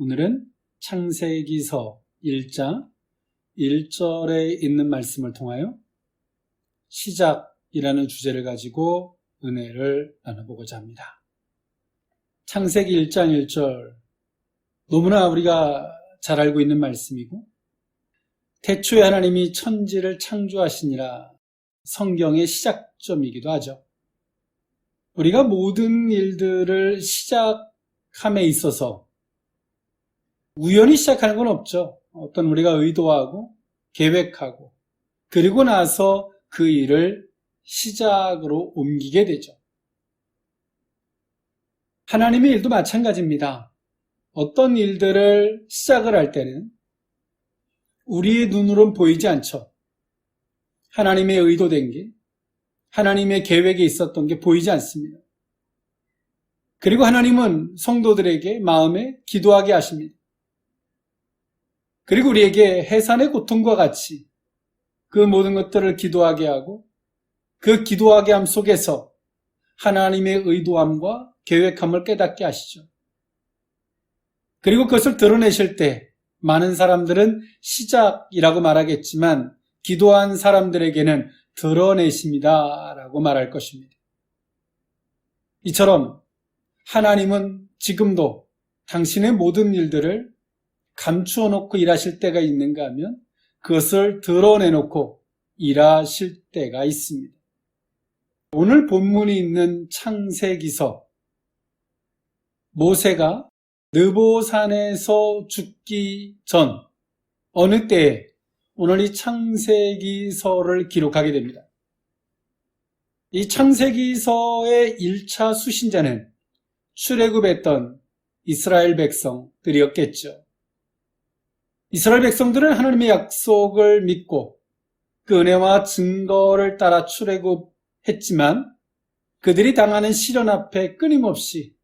오늘은 창세기서 1장 1절에 있는 말씀을 통하여 시작이라는 주제를 가지고 은혜를 나눠보고자 합니다. 창세기 1장 1절, 너무나 우리가 잘 알고 있는 말씀이고 태초에 하나님이 천지를 창조하시니라 성경의 시작점이기도 하죠. 우리가 모든 일들을 시작함에 있어서 우연히 시작하는 건 없죠. 어떤 우리가 의도하고 계획하고 그리고 나서 그 일을 시작으로 옮기게 되죠. 하나님의 일도 마찬가지입니다. 어떤 일들을 시작을 할 때는 우리의 눈으로는 보이지 않죠. 하나님의 의도된 게, 하나님의 계획에 있었던 게 보이지 않습니다. 그리고 하나님은 성도들에게 마음에 기도하게 하십니다. 그리고 우리에게 해산의 고통과 같이 그 모든 것들을 기도하게 하고 그 기도하게 함 속에서 하나님의 의도함과 계획함을 깨닫게 하시죠. 그리고 그것을 드러내실 때 많은 사람들은 시작이라고 말하겠지만 기도한 사람들에게는 드러내십니다 라고 말할 것입니다. 이처럼 하나님은 지금도 당신의 모든 일들을 감추어 놓고 일하실 때가 있는가 하면 그것을 드러내놓고 일하실 때가 있습니다. 오늘 본문이 있는 창세기서, 모세가 느보산에서 죽기 전 어느 때에 오늘 이 창세기서를 기록하게 됩니다. 이 창세기서의 1차 수신자는 출애굽했던 이스라엘 백성들이었겠죠. 이스라엘 백성들은 하나님의 약속을 믿고 그 은혜와 증거를 따라 출애굽했지만 그들이 당하는 시련 앞에 끊임없이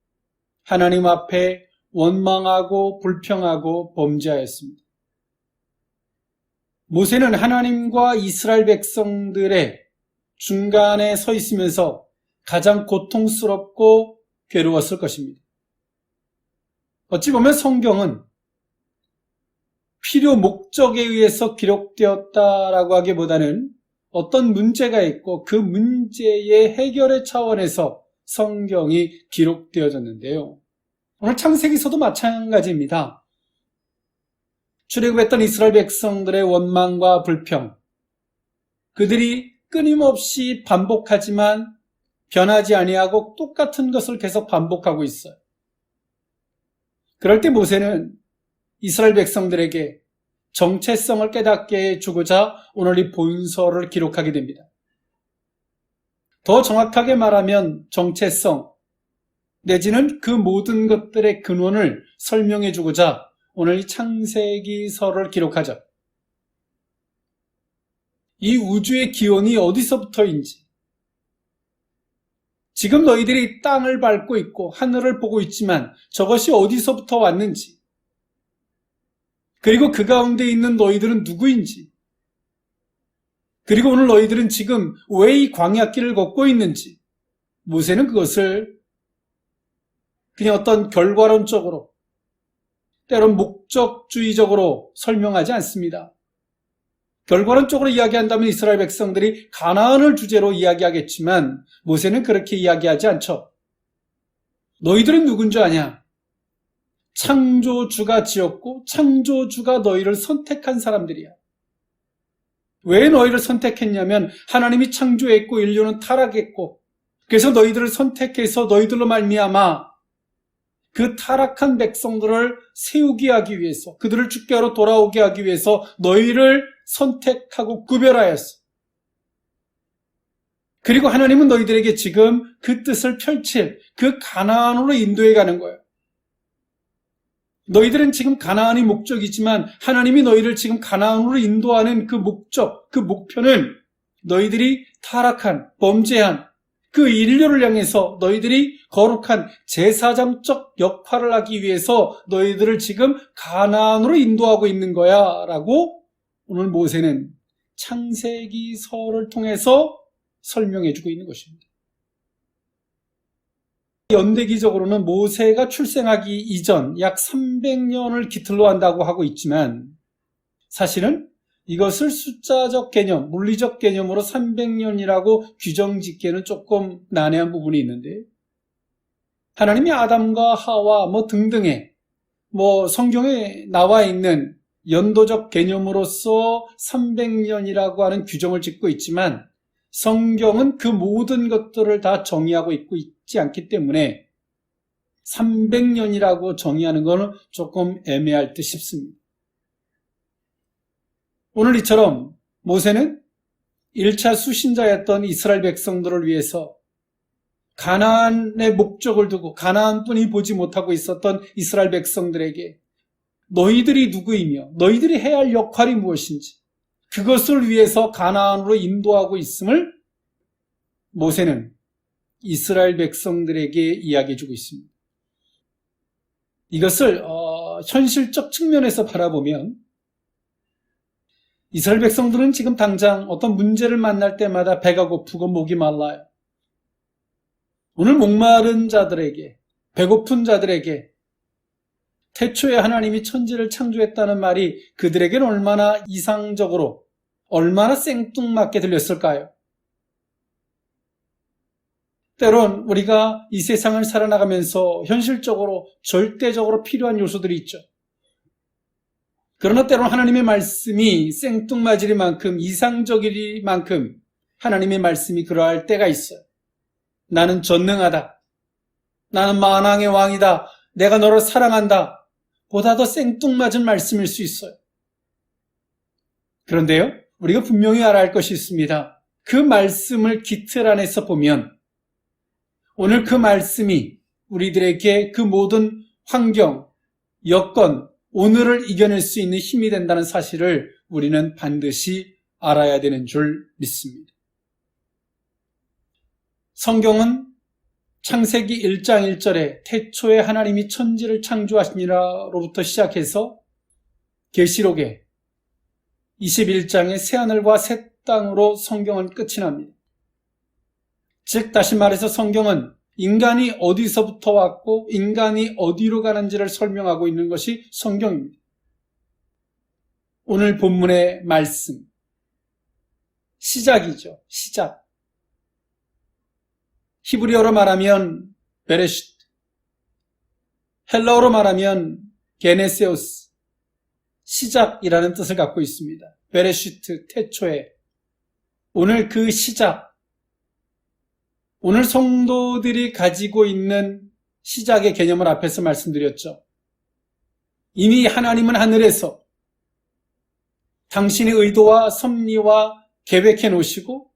하나님 앞에 원망하고 불평하고 범죄하였습니다. 모세는 하나님과 이스라엘 백성들의 중간에 서 있으면서 가장 고통스럽고 괴로웠을 것입니다. 어찌 보면 성경은 필요 목적에 의해서 기록되었다라고 하기보다는 어떤 문제가 있고 그 문제의 해결의 차원에서 성경이 기록되어졌는데요. 오늘 창세기서도 마찬가지입니다. 출애굽했던 이스라엘 백성들의 원망과 불평, 그들이 끊임없이 반복하지만 변하지 아니하고 똑같은 것을 계속 반복하고 있어요. 그럴 때 모세는 이스라엘 백성들에게 정체성을 깨닫게 해주고자 오늘 이 본서를 기록하게 됩니다. 더 정확하게 말하면 정체성 내지는 그 모든 것들의 근원을 설명해 주고자 오늘 이 창세기서를 기록하죠. 이 우주의 기원이 어디서부터인지, 지금 너희들이 땅을 밟고 있고 하늘을 보고 있지만 저것이 어디서부터 왔는지, 그리고 그 가운데 있는 너희들은 누구인지, 그리고 오늘 너희들은 지금 왜 이 광야길을 걷고 있는지, 모세는 그것을 그냥 어떤 결과론적으로, 때론 목적주의적으로 설명하지 않습니다. 결과론적으로 이야기한다면 이스라엘 백성들이 가나안을 주제로 이야기하겠지만 모세는 그렇게 이야기하지 않죠. 너희들은 누군지 아냐? 창조주가 지었고 창조주가 너희를 선택한 사람들이야. 왜 너희를 선택했냐면 하나님이 창조했고 인류는 타락했고 그래서 너희들을 선택해서 너희들로 말미암아 그 타락한 백성들을 세우게 하기 위해서, 그들을 주께 하러 돌아오게 하기 위해서 너희를 선택하고 구별하였어. 그리고 하나님은 너희들에게 지금 그 뜻을 펼칠 그 가나안으로 인도해 가는 거예요. 너희들은 지금 가나안이 목적이지만 하나님이 너희를 지금 가나안으로 인도하는 그 목적, 그 목표는 너희들이 타락한, 범죄한 그 인류를 향해서 너희들이 거룩한 제사장적 역할을 하기 위해서 너희들을 지금 가나안으로 인도하고 있는 거야 라고 오늘 모세는 창세기서를 통해서 설명해 주고 있는 것입니다. 연대기적으로는 모세가 출생하기 이전 약 300년을 기틀로 한다고 하고 있지만 사실은 이것을 숫자적 개념, 물리적 개념으로 300년이라고 규정짓기에는 조금 난해한 부분이 있는데 하나님이 아담과 하와 등등의 성경에 나와 있는 연도적 개념으로서 300년이라고 하는 규정을 짓고 있지만 성경은 그 모든 것들을 다 정의하고 있지 않기 때문에 300년이라고 정의하는 것은 조금 애매할 듯 싶습니다. 오늘 이처럼 모세는 1차 수신자였던 이스라엘 백성들을 위해서 가나안의 목적을 두고 가나안뿐이 보지 못하고 있었던 이스라엘 백성들에게 너희들이 누구이며 너희들이 해야 할 역할이 무엇인지 그것을 위해서 가나안으로 인도하고 있음을 모세는 이스라엘 백성들에게 이야기해주고 있습니다. 이것을 현실적 측면에서 바라보면 이스라엘 백성들은 지금 당장 어떤 문제를 만날 때마다 배가 고프고 목이 말라요. 오늘 목마른 자들에게, 배고픈 자들에게 태초에 하나님이 천지를 창조했다는 말이 그들에게는 얼마나 이상적으로, 얼마나 생뚱맞게 들렸을까요? 때론 우리가 이 세상을 살아나가면서 현실적으로, 절대적으로 필요한 요소들이 있죠. 그러나 때론 하나님의 말씀이 생뚱맞으리만큼, 이상적이리만큼 하나님의 말씀이 그러할 때가 있어요. 나는 전능하다. 나는 만왕의 왕이다. 내가 너를 사랑한다. 보다 더 생뚱맞은 말씀일 수 있어요. 그런데요, 우리가 분명히 알아야 할 것이 있습니다. 그 말씀을 기틀 안에서 보면 오늘 그 말씀이 우리들에게 그 모든 환경, 여건, 오늘을 이겨낼 수 있는 힘이 된다는 사실을 우리는 반드시 알아야 되는 줄 믿습니다. 성경은 창세기 1장 1절에 태초에 하나님이 천지를 창조하시니라로부터 시작해서 계시록에 21장의 새하늘과 새 땅으로 성경은 끝이 납니다. 즉 다시 말해서 성경은 인간이 어디서부터 왔고 인간이 어디로 가는지를 설명하고 있는 것이 성경입니다. 오늘 본문의 말씀, 시작이죠. 시작. 히브리어로 말하면 베레시트, 헬라어로 말하면 게네세오스, 시작이라는 뜻을 갖고 있습니다. 베레시트, 태초에. 오늘 그 시작, 오늘 성도들이 가지고 있는 시작의 개념을 앞에서 말씀드렸죠. 이미 하나님은 하늘에서 당신의 의도와 섭리와 계획해 놓으시고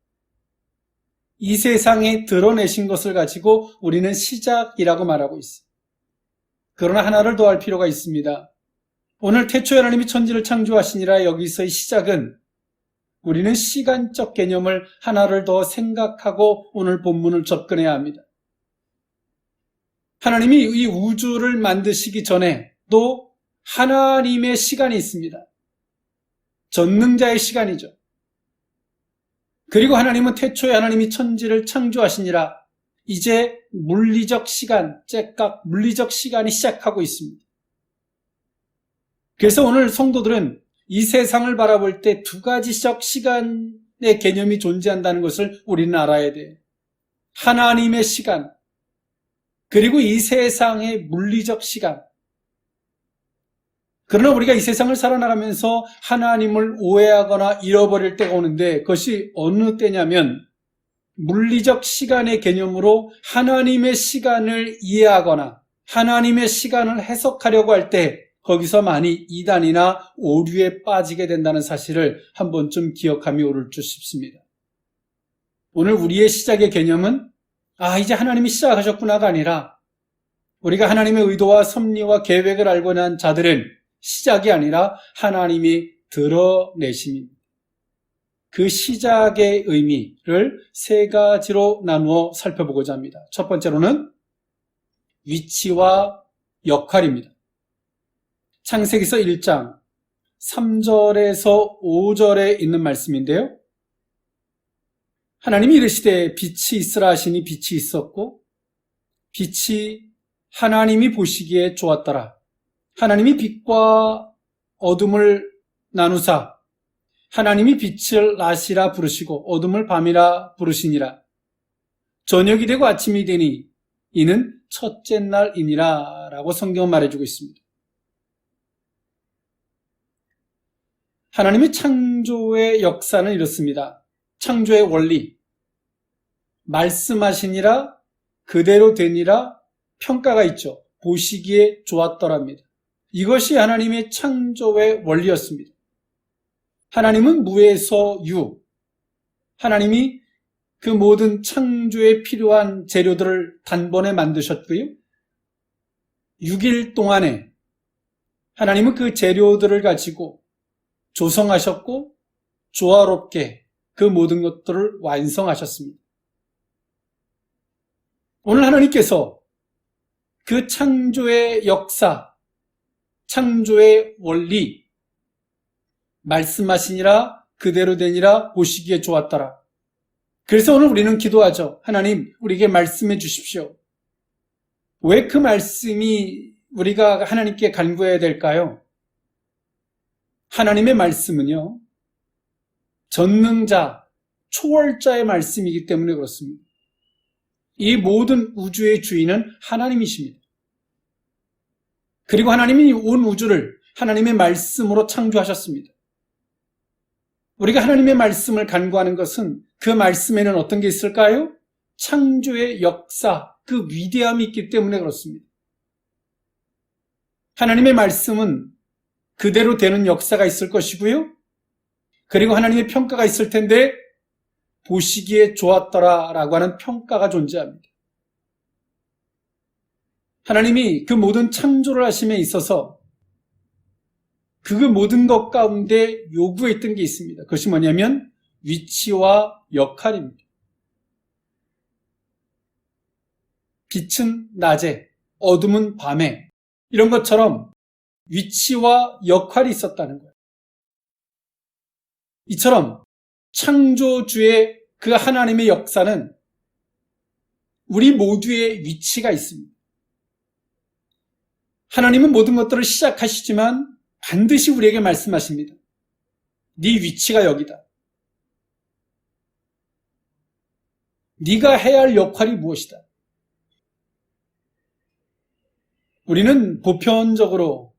이 세상에 드러내신 것을 가지고 우리는 시작이라고 말하고 있어요. 그러나 하나를 더 할 필요가 있습니다. 오늘 태초에 하나님이 천지를 창조하시니라 여기서의 시작은 우리는 시간적 개념을 하나를 더 생각하고 오늘 본문을 접근해야 합니다. 하나님이 이 우주를 만드시기 전에 또 하나님의 시간이 있습니다. 전능자의 시간이죠. 그리고 하나님은 태초에 하나님이 천지를 창조하시니라 이제 물리적 시간, 째깍 물리적 시간이 시작하고 있습니다. 그래서 오늘 성도들은 이 세상을 바라볼 때 두 가지적 시간의 개념이 존재한다는 것을 우리는 알아야 돼요. 하나님의 시간, 그리고 이 세상의 물리적 시간. 그러나 우리가 이 세상을 살아나가면서 하나님을 오해하거나 잃어버릴 때가 오는데 그것이 어느 때냐면 물리적 시간의 개념으로 하나님의 시간을 이해하거나 하나님의 시간을 해석하려고 할 때 거기서 많이 이단이나 오류에 빠지게 된다는 사실을 한 번쯤 기억하며 오를 줄 싶습니다. 오늘 우리의 시작의 개념은 이제 하나님이 시작하셨구나가 아니라 우리가 하나님의 의도와 섭리와 계획을 알고 난 자들은 시작이 아니라 하나님이 드러내심입니다. 그 시작의 의미를 세 가지로 나누어 살펴보고자 합니다. 첫 번째로는 위치와 역할입니다. 창세기서 1장 3절에서 5절에 있는 말씀인데요. 하나님이 이르시되 빛이 있으라 하시니 빛이 있었고 빛이 하나님이 보시기에 좋았더라. 하나님이 빛과 어둠을 나누사 하나님이 빛을 낮이라 부르시고 어둠을 밤이라 부르시니라. 저녁이 되고 아침이 되니 이는 첫째 날이니라 라고 성경은 말해주고 있습니다. 하나님의 창조의 역사는 이렇습니다. 창조의 원리, 말씀하시니라 그대로 되니라 평가가 있죠. 보시기에 좋았더랍니다. 이것이 하나님의 창조의 원리였습니다. 하나님은 무에서 유, 하나님이 그 모든 창조에 필요한 재료들을 단번에 만드셨고요. 6일 동안에 하나님은 그 재료들을 가지고 조성하셨고 조화롭게 그 모든 것들을 완성하셨습니다. 오늘 하나님께서 그 창조의 역사, 창조의 원리, 말씀하시니라 그대로 되니라 보시기에 좋았더라. 그래서 오늘 우리는 기도하죠. 하나님, 우리에게 말씀해 주십시오. 왜 그 말씀이 우리가 하나님께 간구해야 될까요? 하나님의 말씀은요, 전능자, 초월자의 말씀이기 때문에 그렇습니다. 이 모든 우주의 주인은 하나님이십니다. 그리고 하나님이 온 우주를 하나님의 말씀으로 창조하셨습니다. 우리가 하나님의 말씀을 간구하는 것은 그 말씀에는 어떤 게 있을까요? 창조의 역사, 그 위대함이 있기 때문에 그렇습니다. 하나님의 말씀은 그대로 되는 역사가 있을 것이고요. 그리고 하나님의 평가가 있을 텐데 보시기에 좋았더라라고 하는 평가가 존재합니다. 하나님이 그 모든 창조를 하심에 있어서 그 모든 것 가운데 요구했던 게 있습니다. 그것이 뭐냐면 위치와 역할입니다. 빛은 낮에, 어둠은 밤에 이런 것처럼 위치와 역할이 있었다는 거예요. 이처럼 창조주의 그 하나님의 역사는 우리 모두의 위치가 있습니다. 하나님은 모든 것들을 시작하시지만 반드시 우리에게 말씀하십니다. 네 위치가 여기다. 네가 해야 할 역할이 무엇이다. 우리는 보편적으로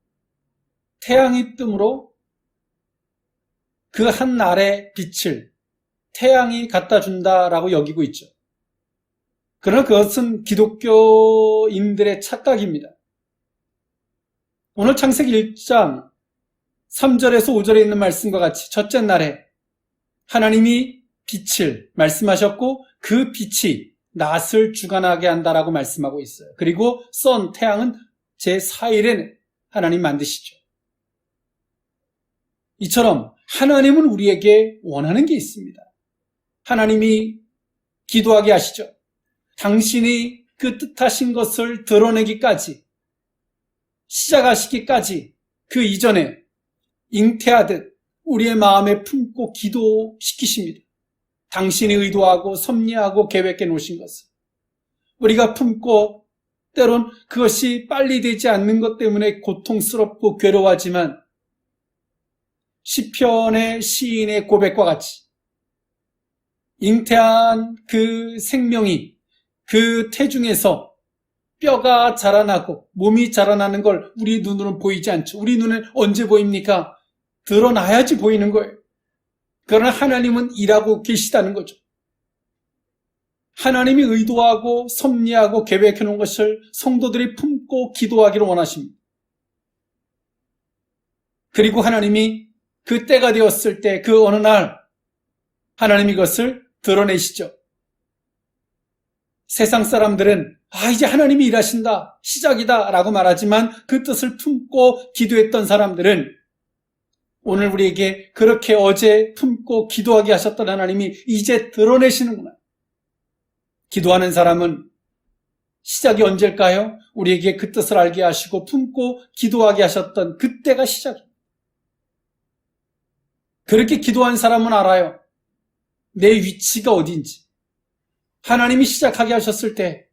태양이 뜸으로 그 한 날의 빛을 태양이 갖다 준다라고 여기고 있죠. 그러나 그것은 기독교인들의 착각입니다. 오늘 창세기 1장 3절에서 5절에 있는 말씀과 같이 첫째 날에 하나님이 빛을 말씀하셨고 그 빛이 낮을 주관하게 한다라고 말씀하고 있어요. 그리고 태양은 제4일에 하나님 만드시죠. 이처럼 하나님은 우리에게 원하는 게 있습니다. 하나님이 기도하게 하시죠. 당신이 그 뜻하신 것을 드러내기까지, 시작하시기까지 그 이전에 잉태하듯 우리의 마음에 품고 기도시키십니다. 당신이 의도하고 섭리하고 계획해 놓으신 것을 우리가 품고 때론 그것이 빨리 되지 않는 것 때문에 고통스럽고 괴로워하지만 시편의 시인의 고백과 같이 잉태한 그 생명이 그 태중에서 뼈가 자라나고 몸이 자라나는 걸 우리 눈으로는 보이지 않죠. 우리 눈엔 언제 보입니까? 드러나야지 보이는 거예요. 그러나 하나님은 일하고 계시다는 거죠. 하나님이 의도하고 섭리하고 계획해 놓은 것을 성도들이 품고 기도하기를 원하십니다. 그리고 하나님이 그 때가 되었을 때 그 어느 날 하나님이 그것을 드러내시죠. 세상 사람들은 이제 하나님이 일하신다, 시작이다 라고 말하지만 그 뜻을 품고 기도했던 사람들은 오늘 우리에게 그렇게 어제 품고 기도하게 하셨던 하나님이 이제 드러내시는구나. 기도하는 사람은 시작이 언제일까요? 우리에게 그 뜻을 알게 하시고 품고 기도하게 하셨던 그때가 시작입니다. 그렇게 기도한 사람은 알아요. 내 위치가 어딘지. 하나님이 시작하게 하셨을 때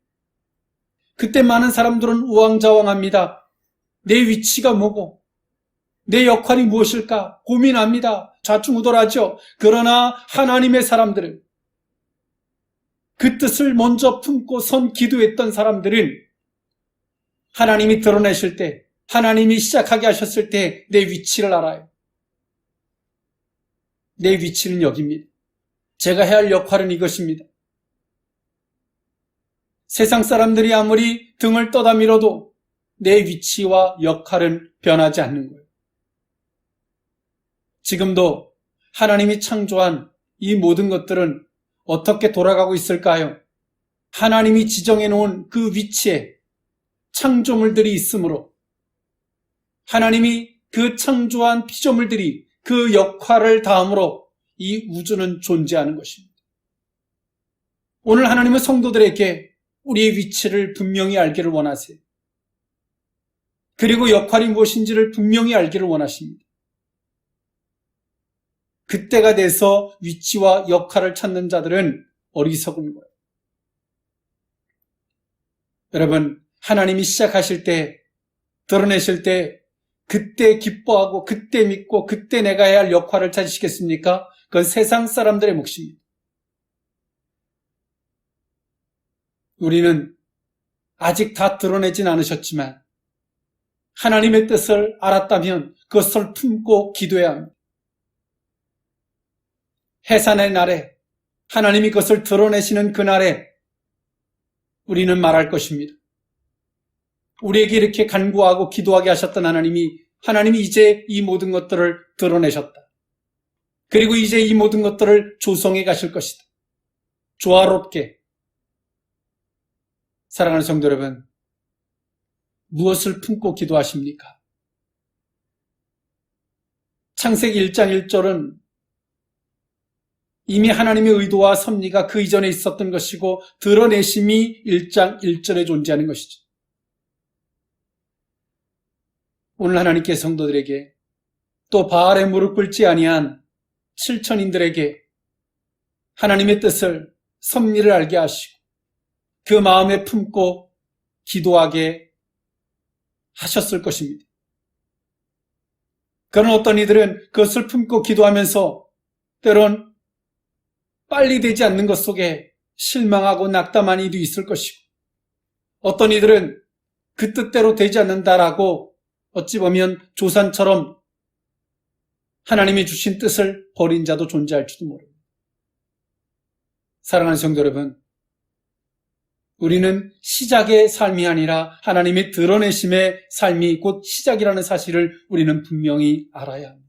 그때 많은 사람들은 우왕좌왕합니다. 내 위치가 뭐고 내 역할이 무엇일까 고민합니다. 좌충우돌하죠. 그러나 하나님의 사람들은, 그 뜻을 먼저 품고 선 기도했던 사람들은 하나님이 드러내실 때, 하나님이 시작하게 하셨을 때 내 위치를 알아요. 내 위치는 여기입니다. 제가 해야 할 역할은 이것입니다. 세상 사람들이 아무리 등을 떠다 밀어도 내 위치와 역할은 변하지 않는 거예요. 지금도 하나님이 창조한 이 모든 것들은 어떻게 돌아가고 있을까요? 하나님이 지정해 놓은 그 위치에 창조물들이 있으므로 하나님이 그 창조한 피조물들이 그 역할을 다함으로 이 우주는 존재하는 것입니다. 오늘 하나님은 성도들에게 우리의 위치를 분명히 알기를 원하세요. 그리고 역할이 무엇인지를 분명히 알기를 원하십니다. 그때가 돼서 위치와 역할을 찾는 자들은 어리석은 거예요. 여러분, 하나님이 시작하실 때, 드러내실 때, 그때 기뻐하고, 그때 믿고, 그때 내가 해야 할 역할을 찾으시겠습니까? 그건 세상 사람들의 몫입니다. 우리는 아직 다 드러내진 않으셨지만, 하나님의 뜻을 알았다면 그것을 품고 기도해야 합니다. 해산의 날에, 하나님이 그것을 드러내시는 그날에 우리는 말할 것입니다. 우리에게 이렇게 간구하고 기도하게 하셨던 하나님이 이제 이 모든 것들을 드러내셨다. 그리고 이제 이 모든 것들을 조성해 가실 것이다. 조화롭게. 사랑하는 성도 여러분, 무엇을 품고 기도하십니까? 창세기 1장 1절은 이미 하나님의 의도와 섭리가 그 이전에 있었던 것이고 드러내심이 1장 1절에 존재하는 것이죠. 오늘 하나님께 성도들에게 또 바알에 무릎 꿇지 아니한 7천인들에게 하나님의 뜻을, 섭리를 알게 하시고 그 마음에 품고 기도하게 하셨을 것입니다. 그런 어떤 이들은 그것을 품고 기도하면서 때론 빨리 되지 않는 것 속에 실망하고 낙담한 이도 있을 것이고, 어떤 이들은 그 뜻대로 되지 않는다라고 어찌 보면 조산처럼 하나님이 주신 뜻을 버린 자도 존재할지도 모릅니다. 사랑하는 성도 여러분, 우리는 시작의 삶이 아니라 하나님의 드러내심의 삶이 곧 시작이라는 사실을 우리는 분명히 알아야 합니다.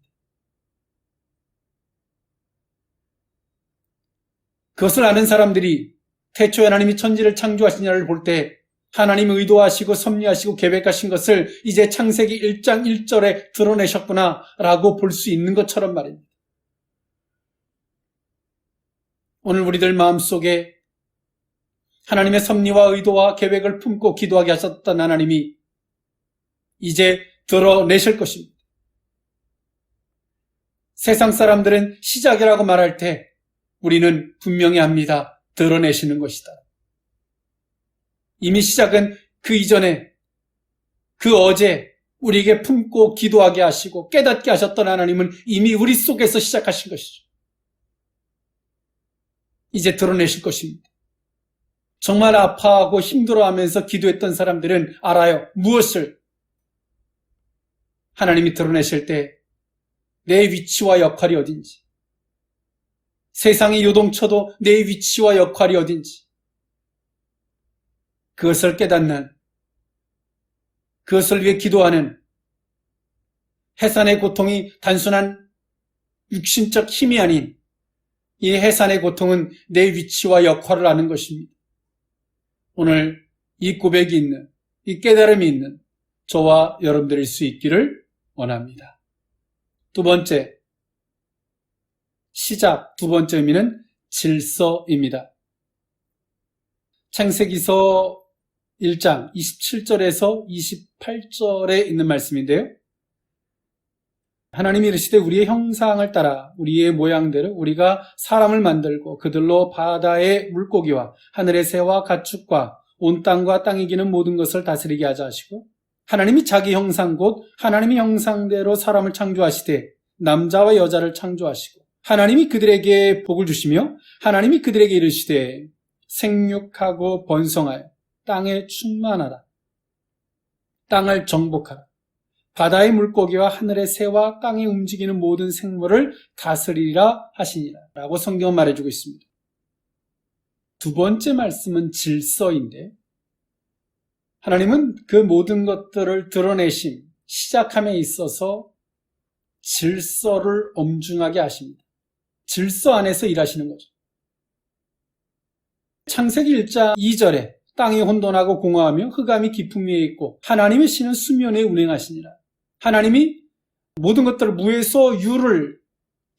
그것을 아는 사람들이 태초에 하나님이 천지를 창조하시냐를 볼 때 하나님이 의도하시고 섭리하시고 계획하신 것을 이제 창세기 1장 1절에 드러내셨구나라고 볼 수 있는 것처럼 말입니다. 오늘 우리들 마음속에 하나님의 섭리와 의도와 계획을 품고 기도하게 하셨던 하나님이 이제 드러내실 것입니다. 세상 사람들은 시작이라고 말할 때 우리는 분명히 합니다. 드러내시는 것이다. 이미 시작은 그 이전에, 그 어제 우리에게 품고 기도하게 하시고 깨닫게 하셨던 하나님은 이미 우리 속에서 시작하신 것이죠. 이제 드러내실 것입니다. 정말 아파하고 힘들어하면서 기도했던 사람들은 알아요. 무엇을? 하나님이 드러내실 때 내 위치와 역할이 어딘지, 세상이 요동쳐도 내 위치와 역할이 어딘지, 그것을 깨닫는, 그것을 위해 기도하는 해산의 고통이 단순한 육신적 힘이 아닌 이 해산의 고통은 내 위치와 역할을 아는 것입니다. 오늘 이 고백이 있는, 이 깨달음이 있는 저와 여러분들일 수 있기를 원합니다. 두 번째, 시작, 두 번째 의미는 질서입니다. 창세기서 1장 27절에서 28절에 있는 말씀인데요. 하나님이 이르시되 우리의 형상을 따라 우리의 모양대로 우리가 사람을 만들고 그들로 바다의 물고기와 하늘의 새와 가축과 온 땅과 땅이 기는 모든 것을 다스리게 하자 하시고, 하나님이 자기 형상 곧 하나님의 형상대로 사람을 창조하시되 남자와 여자를 창조하시고, 하나님이 그들에게 복을 주시며 하나님이 그들에게 이르시되 생육하고 번성하여 땅에 충만하라. 땅을 정복하라. 바다의 물고기와 하늘의 새와 땅에 움직이는 모든 생물을 다스리라 하시니라 라고 성경은 말해주고 있습니다. 두 번째 말씀은 질서인데, 하나님은 그 모든 것들을 드러내신 시작함에 있어서 질서를 엄중하게 하십니다. 질서 안에서 일하시는 거죠. 창세기 1장 2절에 땅이 혼돈하고 공허하며 흑암이 깊음 위에 있고 하나님의 신은 수면에 운행하시니라. 하나님이 모든 것들을 무에서 유를,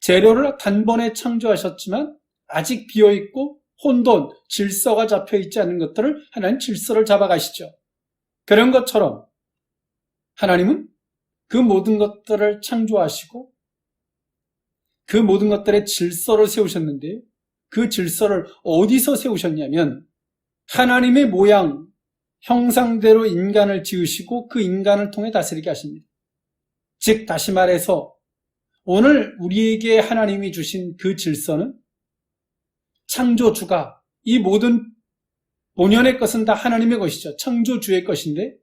재료를 단번에 창조하셨지만 아직 비어있고 혼돈, 질서가 잡혀있지 않은 것들을 하나님 질서를 잡아가시죠. 그런 것처럼 하나님은 그 모든 것들을 창조하시고 그 모든 것들의 질서를 세우셨는데, 그 질서를 어디서 세우셨냐면 하나님의 모양, 형상대로 인간을 지으시고 그 인간을 통해 다스리게 하십니다. 즉 다시 말해서 오늘 우리에게 하나님이 주신 그 질서는 창조주가, 이 모든 본연의 것은 다 하나님의 것이죠. 창조주의 것인데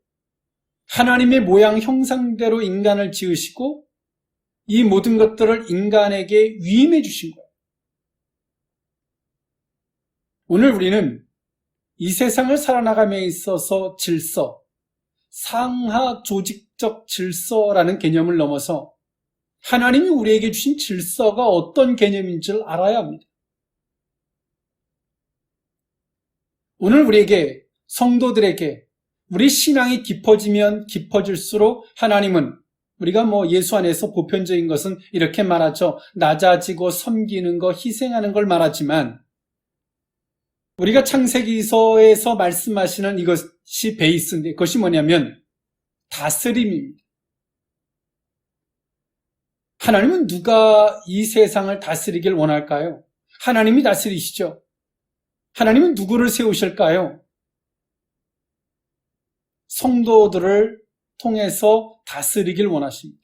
하나님의 모양 형상대로 인간을 지으시고 이 모든 것들을 인간에게 위임해 주신 거예요. 오늘 우리는 이 세상을 살아나감에 있어서 질서, 상하 조직적 질서라는 개념을 넘어서 하나님이 우리에게 주신 질서가 어떤 개념인지를 알아야 합니다. 오늘 우리에게, 성도들에게 우리 신앙이 깊어지면 깊어질수록 하나님은, 우리가 예수 안에서 보편적인 것은 이렇게 말하죠. 낮아지고 섬기는 거, 희생하는 걸 말하지만 우리가 창세기서에서 말씀하시는 이것이 베이스인데, 그것이 뭐냐면 다스림입니다. 하나님은 누가 이 세상을 다스리길 원할까요? 하나님이 다스리시죠. 하나님은 누구를 세우실까요? 성도들을 통해서 다스리길 원하십니다.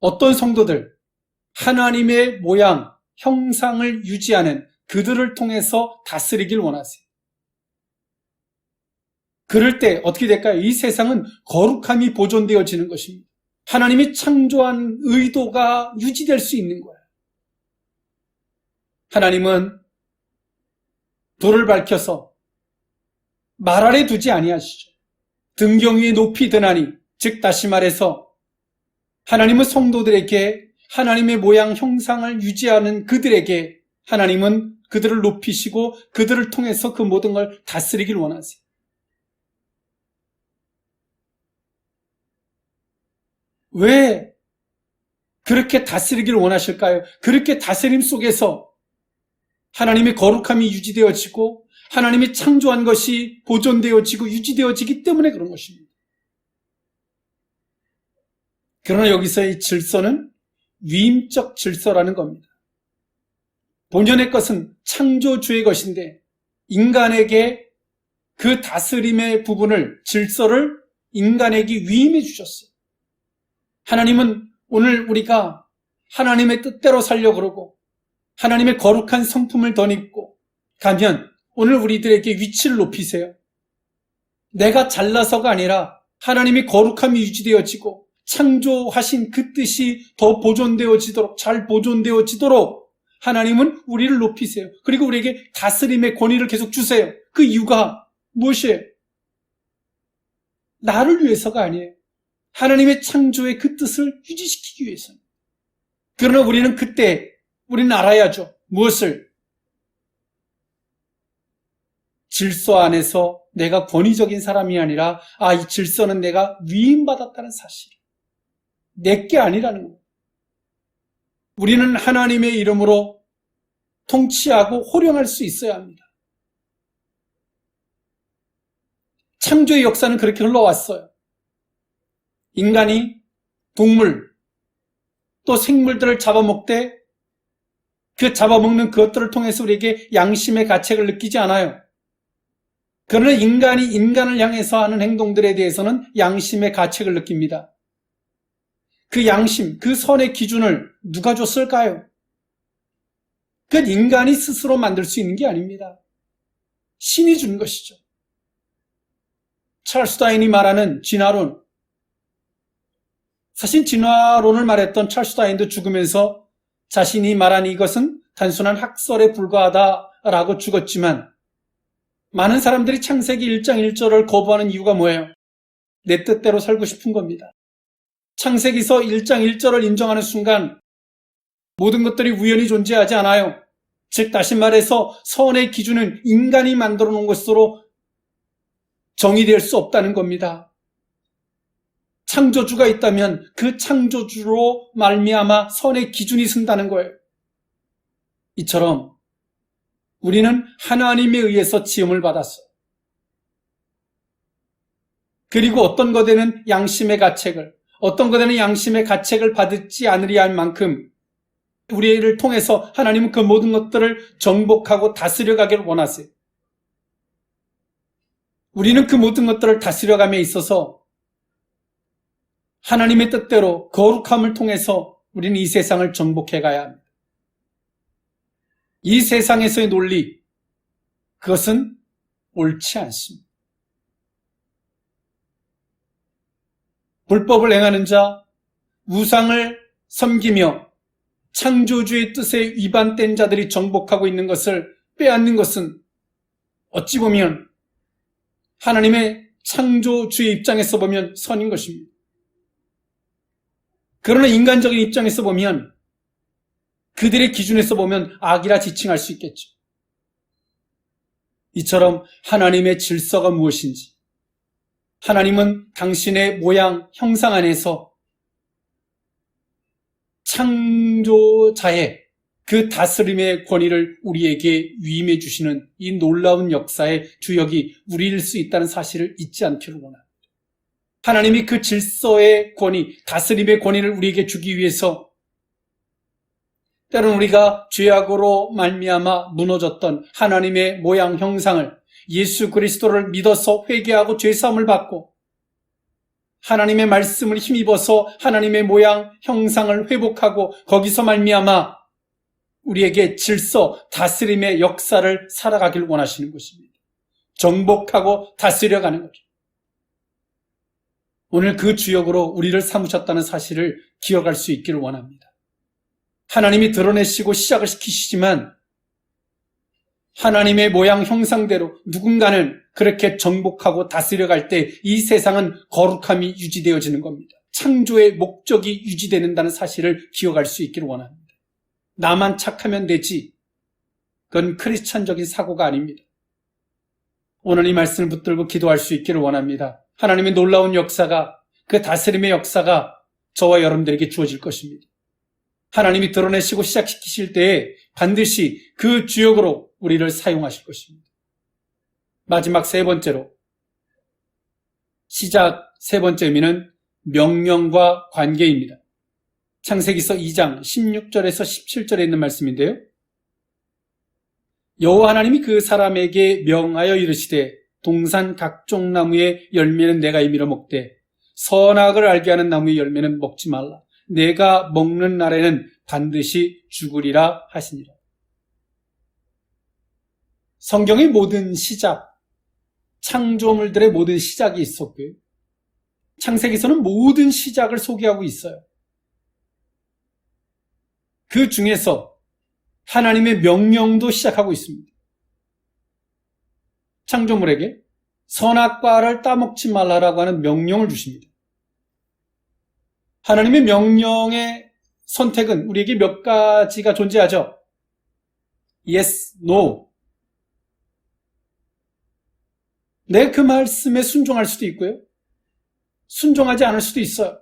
어떤 성도들? 하나님의 모양, 형상을 유지하는 그들을 통해서 다스리길 원하세요. 그럴 때 어떻게 될까요? 이 세상은 거룩함이 보존되어지는 것입니다. 하나님이 창조한 의도가 유지될 수 있는 거예요. 하나님은 돌을 밝혀서 말 아래 두지 아니하시죠. 등경 위에 높이 드나니, 즉 다시 말해서 하나님은 성도들에게 하나님의 모양 형상을 유지하는 그들에게 하나님은 그들을 높이시고 그들을 통해서 그 모든 걸 다스리길 원하세요. 왜 그렇게 다스리길 원하실까요? 그렇게 다스림 속에서 하나님의 거룩함이 유지되어지고 하나님이 창조한 것이 보존되어지고 유지되어지기 때문에 그런 것입니다. 그러나 여기서의 질서는 위임적 질서라는 겁니다. 본연의 것은 창조주의 것인데 인간에게 그 다스림의 부분을, 질서를 인간에게 위임해 주셨어요. 하나님은 오늘 우리가 하나님의 뜻대로 살려고 그러고 하나님의 거룩한 성품을 덧입고 가면 오늘 우리들에게 위치를 높이세요. 내가 잘나서가 아니라 하나님의 거룩함이 유지되어지고 창조하신 그 뜻이 더 보존되어지도록, 잘 보존되어지도록 하나님은 우리를 높이세요. 그리고 우리에게 다스림의 권위를 계속 주세요. 그 이유가 무엇이에요? 나를 위해서가 아니에요. 하나님의 창조의 그 뜻을 유지시키기 위해서입니다. 그러나 우리는 그때 우리는 알아야죠. 무엇을? 질서 안에서 내가 권위적인 사람이 아니라 이 질서는 내가 위임받았다는 사실. 내게 아니라는 거예요. 우리는 하나님의 이름으로 통치하고 호령할 수 있어야 합니다. 창조의 역사는 그렇게 흘러왔어요. 인간이 동물 또 생물들을 잡아먹되 그 잡아먹는 그것들을 통해서 우리에게 양심의 가책을 느끼지 않아요. 그러나 인간이 인간을 향해서 하는 행동들에 대해서는 양심의 가책을 느낍니다. 그 양심, 그 선의 기준을 누가 줬을까요? 그건 인간이 스스로 만들 수 있는 게 아닙니다. 신이 준 것이죠. 찰스 다윈이 말하는 진화론, 사실 진화론을 말했던 찰스 다윈도 죽으면서 자신이 말한 이것은 단순한 학설에 불과하다라고 죽었지만, 많은 사람들이 창세기 1장 1절을 거부하는 이유가 뭐예요? 내 뜻대로 살고 싶은 겁니다. 창세기서 1장 1절을 인정하는 순간 모든 것들이 우연히 존재하지 않아요. 즉 다시 말해서 선의 기준은 인간이 만들어 놓은 것으로 정의될 수 없다는 겁니다. 창조주가 있다면 그 창조주로 말미암아 선의 기준이 쓴다는 거예요. 이처럼 우리는 하나님에 의해서 지음을 받았어요. 그리고 어떤 것에는 양심의 가책을, 어떤 것에는 양심의 가책을 받지 않으려 할 만큼 우리를 통해서 하나님은 그 모든 것들을 정복하고 다스려가기를 원하세요. 우리는 그 모든 것들을 다스려감에 있어서 하나님의 뜻대로 거룩함을 통해서 우리는 이 세상을 정복해 가야 합니다. 이 세상에서의 논리, 그것은 옳지 않습니다. 불법을 행하는 자, 우상을 섬기며 창조주의 뜻에 위반된 자들이 정복하고 있는 것을 빼앗는 것은 어찌 보면 하나님의 창조주의 입장에서 보면 선인 것입니다. 그러나 인간적인 입장에서 보면, 그들의 기준에서 보면 악이라 지칭할 수 있겠죠. 이처럼 하나님의 질서가 무엇인지, 하나님은 당신의 모양, 형상 안에서 창조자의 그 다스림의 권위를 우리에게 위임해 주시는 이 놀라운 역사의 주역이 우리일 수 있다는 사실을 잊지 않기를 원합니다. 하나님이 그 질서의 권위, 다스림의 권위를 우리에게 주기 위해서 때로는 우리가 죄악으로 말미암아 무너졌던 하나님의 모양, 형상을, 예수 그리스도를 믿어서 회개하고 죄사함을 받고 하나님의 말씀을 힘입어서 하나님의 모양, 형상을 회복하고 거기서 말미암아 우리에게 질서, 다스림의 역사를 살아가길 원하시는 것입니다. 정복하고 다스려가는 거죠. 오늘 그 주역으로 우리를 삼으셨다는 사실을 기억할 수 있기를 원합니다. 하나님이 드러내시고 시작을 시키시지만 하나님의 모양 형상대로 누군가는 그렇게 정복하고 다스려갈 때 이 세상은 거룩함이 유지되어지는 겁니다. 창조의 목적이 유지되는다는 사실을 기억할 수 있기를 원합니다. 나만 착하면 되지. 그건 크리스찬적인 사고가 아닙니다. 오늘 이 말씀을 붙들고 기도할 수 있기를 원합니다. 하나님의 놀라운 역사가, 그 다스림의 역사가 저와 여러분들에게 주어질 것입니다. 하나님이 드러내시고 시작시키실 때에 반드시 그 주역으로 우리를 사용하실 것입니다. 마지막 세 번째로, 시작 세 번째 의미는 명령과 관계입니다. 창세기서 2장 16절에서 17절에 있는 말씀인데요. 여호와 하나님이 그 사람에게 명하여 이르시되 동산 각종 나무의 열매는 내가 임의로 먹되 선악을 알게 하는 나무의 열매는 먹지 말라. 내가 먹는 날에는 반드시 죽으리라 하시니라. 성경의 모든 시작, 창조물들의 모든 시작이 있었고요. 창세기서는 모든 시작을 소개하고 있어요. 그 중에서 하나님의 명령도 시작하고 있습니다. 창조물에게 선악과를 따먹지 말라라고 하는 명령을 주십니다. 하나님의 명령의 선택은 우리에게 몇 가지가 존재하죠. Yes, No. 내 그 말씀에 순종할 수도 있고요. 순종하지 않을 수도 있어요.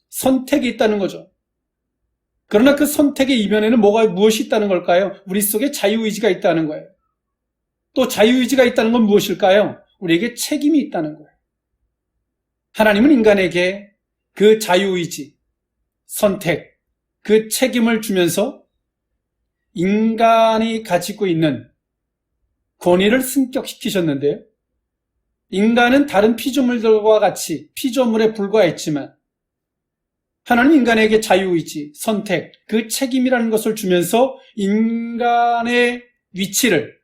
선택이 있다는 거죠. 그러나 그 선택의 이면에는 무엇이 있다는 걸까요? 우리 속에 자유의지가 있다는 거예요. 또 자유의지가 있다는 건 무엇일까요? 우리에게 책임이 있다는 거예요. 하나님은 인간에게 그 자유의지, 선택, 그 책임을 주면서 인간이 가지고 있는 권위를 승격시키셨는데요. 인간은 다른 피조물들과 같이 피조물에 불과했지만 하나님 인간에게 자유의지, 선택, 그 책임이라는 것을 주면서 인간의 위치를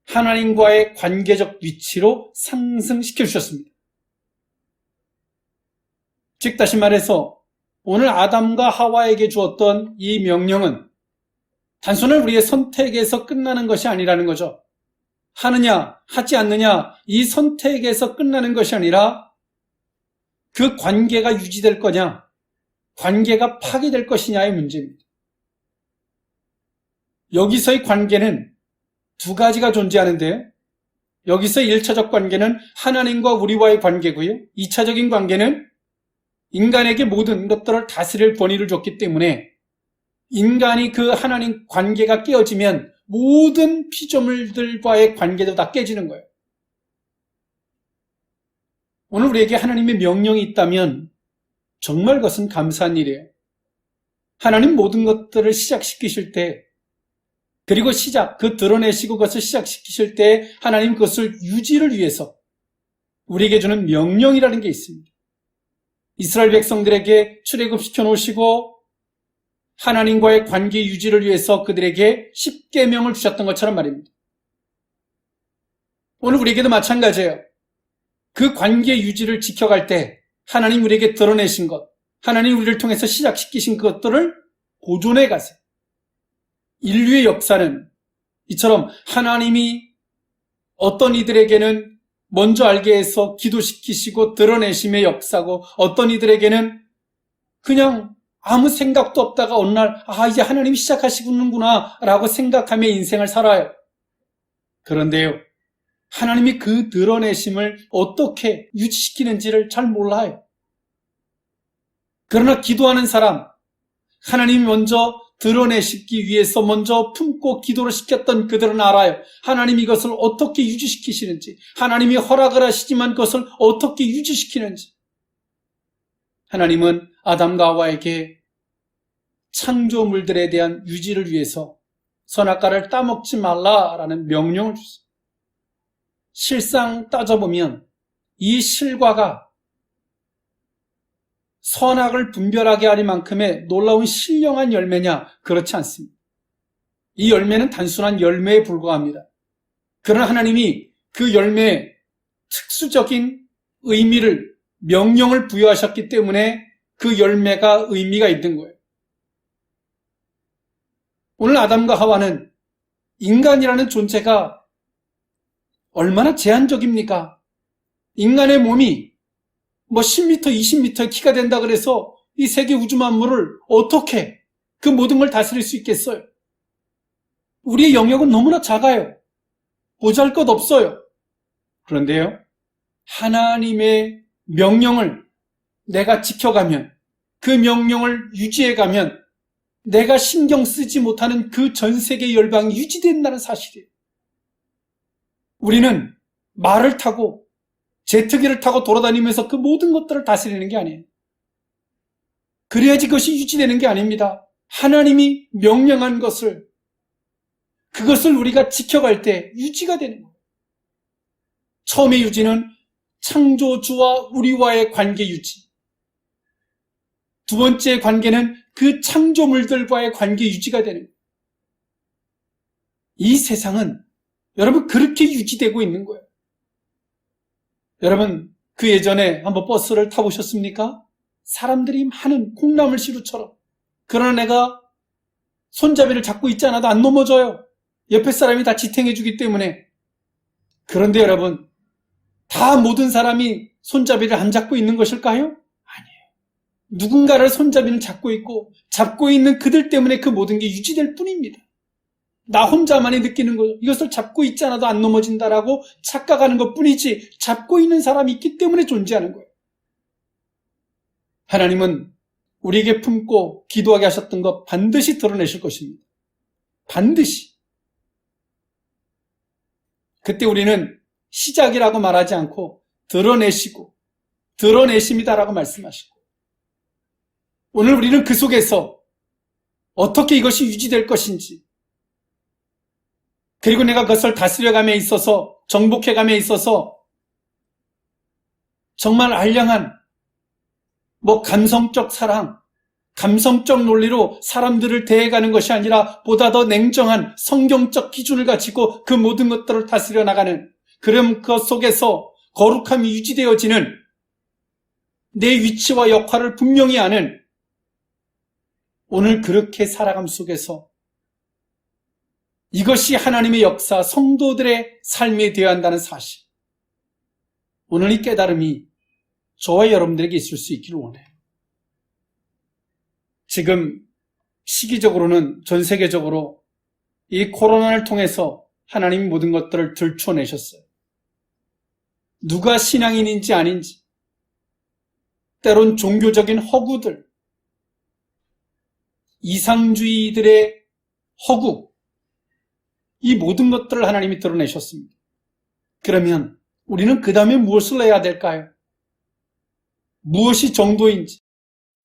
하나님과의 관계적 위치로 상승시켜 주셨습니다. 즉 다시 말해서 오늘 아담과 하와에게 주었던 이 명령은 단순한 우리의 선택에서 끝나는 것이 아니라는 거죠. 하느냐, 하지 않느냐, 이 선택에서 끝나는 것이 아니라 그 관계가 유지될 거냐, 관계가 파괴될 것이냐의 문제입니다. 여기서의 관계는 두 가지가 존재하는데요. 여기서 1차적 관계는 하나님과 우리와의 관계고요. 2차적인 관계는 인간에게 모든 것들을 다스릴 권위를 줬기 때문에 인간이 그 하나님 관계가 깨어지면 모든 피조물들과의 관계도 다 깨지는 거예요. 오늘 우리에게 하나님의 명령이 있다면 정말 그것은 감사한 일이에요. 하나님 모든 것들을 시작시키실 때, 그리고 드러내시고 그것을 시작시키실 때 하나님 그것을 유지를 위해서 우리에게 주는 명령이라는 게 있습니다. 이스라엘 백성들에게 출애굽시켜 놓으시고 하나님과의 관계 유지를 위해서 그들에게 10계명을 주셨던 것처럼 말입니다. 오늘 우리에게도 마찬가지예요. 그 관계 유지를 지켜갈 때 하나님 우리에게 드러내신 것, 하나님 우리를 통해서 시작시키신 것들을 보존해 가세요. 인류의 역사는 이처럼 하나님이 어떤 이들에게는 먼저 알게 해서 기도시키시고 드러내심의 역사고 어떤 이들에게는 그냥 아무 생각도 없다가 어느 날 이제 하나님이 시작하시는구나 라고 생각하며 인생을 살아요. 그런데요, 하나님이 그 드러내심을 어떻게 유지시키는지를 잘 몰라요. 그러나 기도하는 사람, 하나님이 먼저 드러내시기 위해서 먼저 품고 기도를 시켰던 그들은 알아요. 하나님이 이것을 어떻게 유지시키시는지, 하나님이 허락을 하시지만 그것을 어떻게 유지시키는지. 하나님은 아담과 하와에게 창조물들에 대한 유지를 위해서 선악과를 따먹지 말라라는 명령을 줬어요. 실상 따져보면 이 실과가 선악을 분별하게 하리만큼의 놀라운 신령한 열매냐? 그렇지 않습니다. 이 열매는 단순한 열매에 불과합니다. 그러나 하나님이 그 열매에 특수적인 의미를, 명령을 부여하셨기 때문에 그 열매가 의미가 있는 거예요. 오늘 아담과 하와는 인간이라는 존재가 얼마나 제한적입니까? 인간의 몸이 10m, 20m의 키가 된다 그래서 이 세계 우주 만물을 어떻게 그 모든 걸 다스릴 수 있겠어요? 우리의 영역은 너무나 작아요. 보잘것없어요. 그런데요, 하나님의 명령을 내가 지켜가면, 그 명령을 유지해가면 내가 신경 쓰지 못하는 그 전 세계 열방이 유지된다는 사실이에요. 우리는 말을 타고 제트기를 타고 돌아다니면서 그 모든 것들을 다스리는 게 아니에요. 그래야지 그것이 유지되는 게 아닙니다. 하나님이 명령한 것을, 그것을 우리가 지켜갈 때 유지가 되는 거예요. 처음의 유지는 창조주와 우리와의 관계 유지. 두 번째 관계는 그 창조물들과의 관계 유지가 되는 거예요. 이 세상은 여러분 그렇게 유지되고 있는 거예요. 여러분 그 예전에 한번 버스를 타보셨습니까? 사람들이 많은 콩나물시루처럼. 그러나 내가 손잡이를 잡고 있지 않아도 안 넘어져요. 옆에 사람이 다 지탱해주기 때문에. 그런데 여러분, 다 모든 사람이 손잡이를 안 잡고 있는 것일까요? 아니에요. 누군가를 손잡이는 잡고 있고, 잡고 있는 그들 때문에 그 모든 게 유지될 뿐입니다. 나 혼자만이 느끼는 거, 이것을 잡고 있지 않아도 안 넘어진다라고 착각하는 것 뿐이지, 잡고 있는 사람이 있기 때문에 존재하는 거예요. 하나님은 우리에게 품고 기도하게 하셨던 것 반드시 드러내실 것입니다. 반드시. 그때 우리는 시작이라고 말하지 않고 드러내시고 드러내십니다라고 말씀하시고, 오늘 우리는 그 속에서 어떻게 이것이 유지될 것인지, 그리고 내가 그것을 다스려감에 있어서, 정복해감에 있어서 정말 알량한 감성적 사랑, 감성적 논리로 사람들을 대해가는 것이 아니라 보다 더 냉정한 성경적 기준을 가지고 그 모든 것들을 다스려 나가는, 그럼 그 속에서 거룩함이 유지되어지는, 내 위치와 역할을 분명히 아는, 오늘 그렇게 살아감 속에서 이것이 하나님의 역사, 성도들의 삶이 되어야 한다는 사실, 오늘 이 깨달음이 저와 여러분들에게 있을 수 있기를 원해요. 지금 시기적으로는 전 세계적으로 이 코로나를 통해서 하나님이 모든 것들을 들춰내셨어요. 누가 신앙인인지 아닌지, 때론 종교적인 허구들, 이상주의들의 허구, 이 모든 것들을 하나님이 드러내셨습니다. 그러면 우리는 그 다음에 무엇을 해야 될까요? 무엇이 정도인지,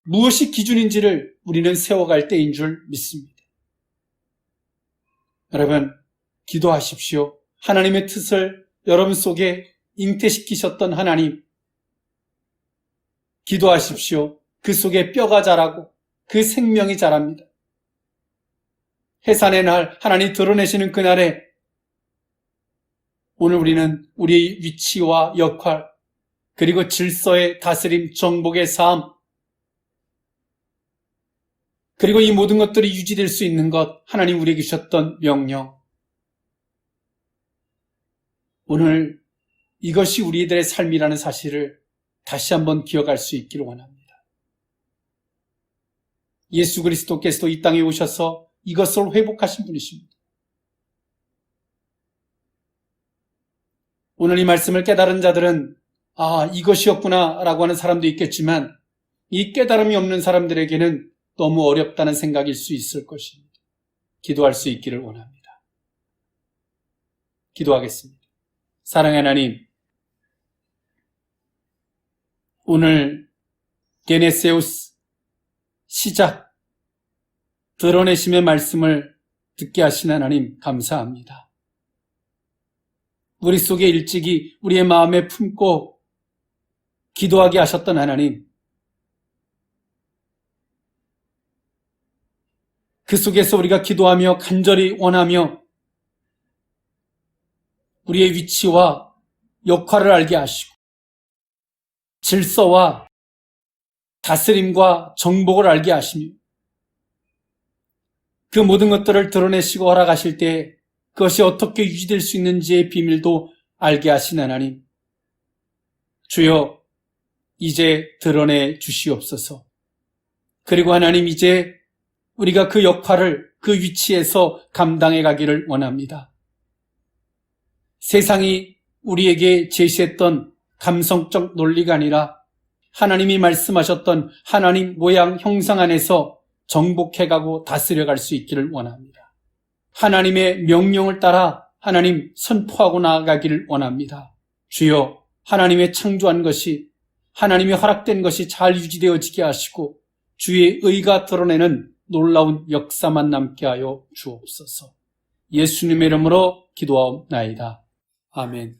무엇이 기준인지를 우리는 세워갈 때인 줄 믿습니다. 여러분, 기도하십시오. 하나님의 뜻을 여러분 속에 잉태시키셨던 하나님, 기도하십시오. 그 속에 뼈가 자라고 그 생명이 자랍니다. 해산의 날, 하나님 드러내시는 그날에 오늘 우리는 우리의 위치와 역할, 그리고 질서의 다스림, 정복의 삶, 그리고 이 모든 것들이 유지될 수 있는 것, 하나님 우리에게 주셨던 명령, 오늘 이것이 우리들의 삶이라는 사실을 다시 한번 기억할 수 있기를 원합니다. 예수 그리스도께서도 이 땅에 오셔서 이것을 회복하신 분이십니다. 오늘 이 말씀을 깨달은 자들은 이것이었구나 라고 하는 사람도 있겠지만, 이 깨달음이 없는 사람들에게는 너무 어렵다는 생각일 수 있을 것입니다. 기도할 수 있기를 원합니다. 기도하겠습니다. 사랑의 하나님, 오늘 게네세우스 시작, 드러내심의 말씀을 듣게 하신 하나님 감사합니다. 우리 속에 일찍이 우리의 마음에 품고 기도하게 하셨던 하나님, 그 속에서 우리가 기도하며 간절히 원하며 우리의 위치와 역할을 알게 하시고 질서와 다스림과 정복을 알게 하시며 그 모든 것들을 드러내시고 허락하실 때 그것이 어떻게 유지될 수 있는지의 비밀도 알게 하신 하나님, 주여 이제 드러내 주시옵소서. 그리고 하나님, 이제 우리가 그 역할을 그 위치에서 감당해 가기를 원합니다. 세상이 우리에게 제시했던 감성적 논리가 아니라 하나님이 말씀하셨던 하나님 모양 형상 안에서 정복해가고 다스려갈 수 있기를 원합니다. 하나님의 명령을 따라 하나님 선포하고 나아가기를 원합니다. 주여, 하나님의 창조한 것이, 하나님의 허락된 것이 잘 유지되어지게 하시고 주의 의가 드러내는 놀라운 역사만 남게 하여 주옵소서. 예수님의 이름으로 기도하옵나이다. 아멘.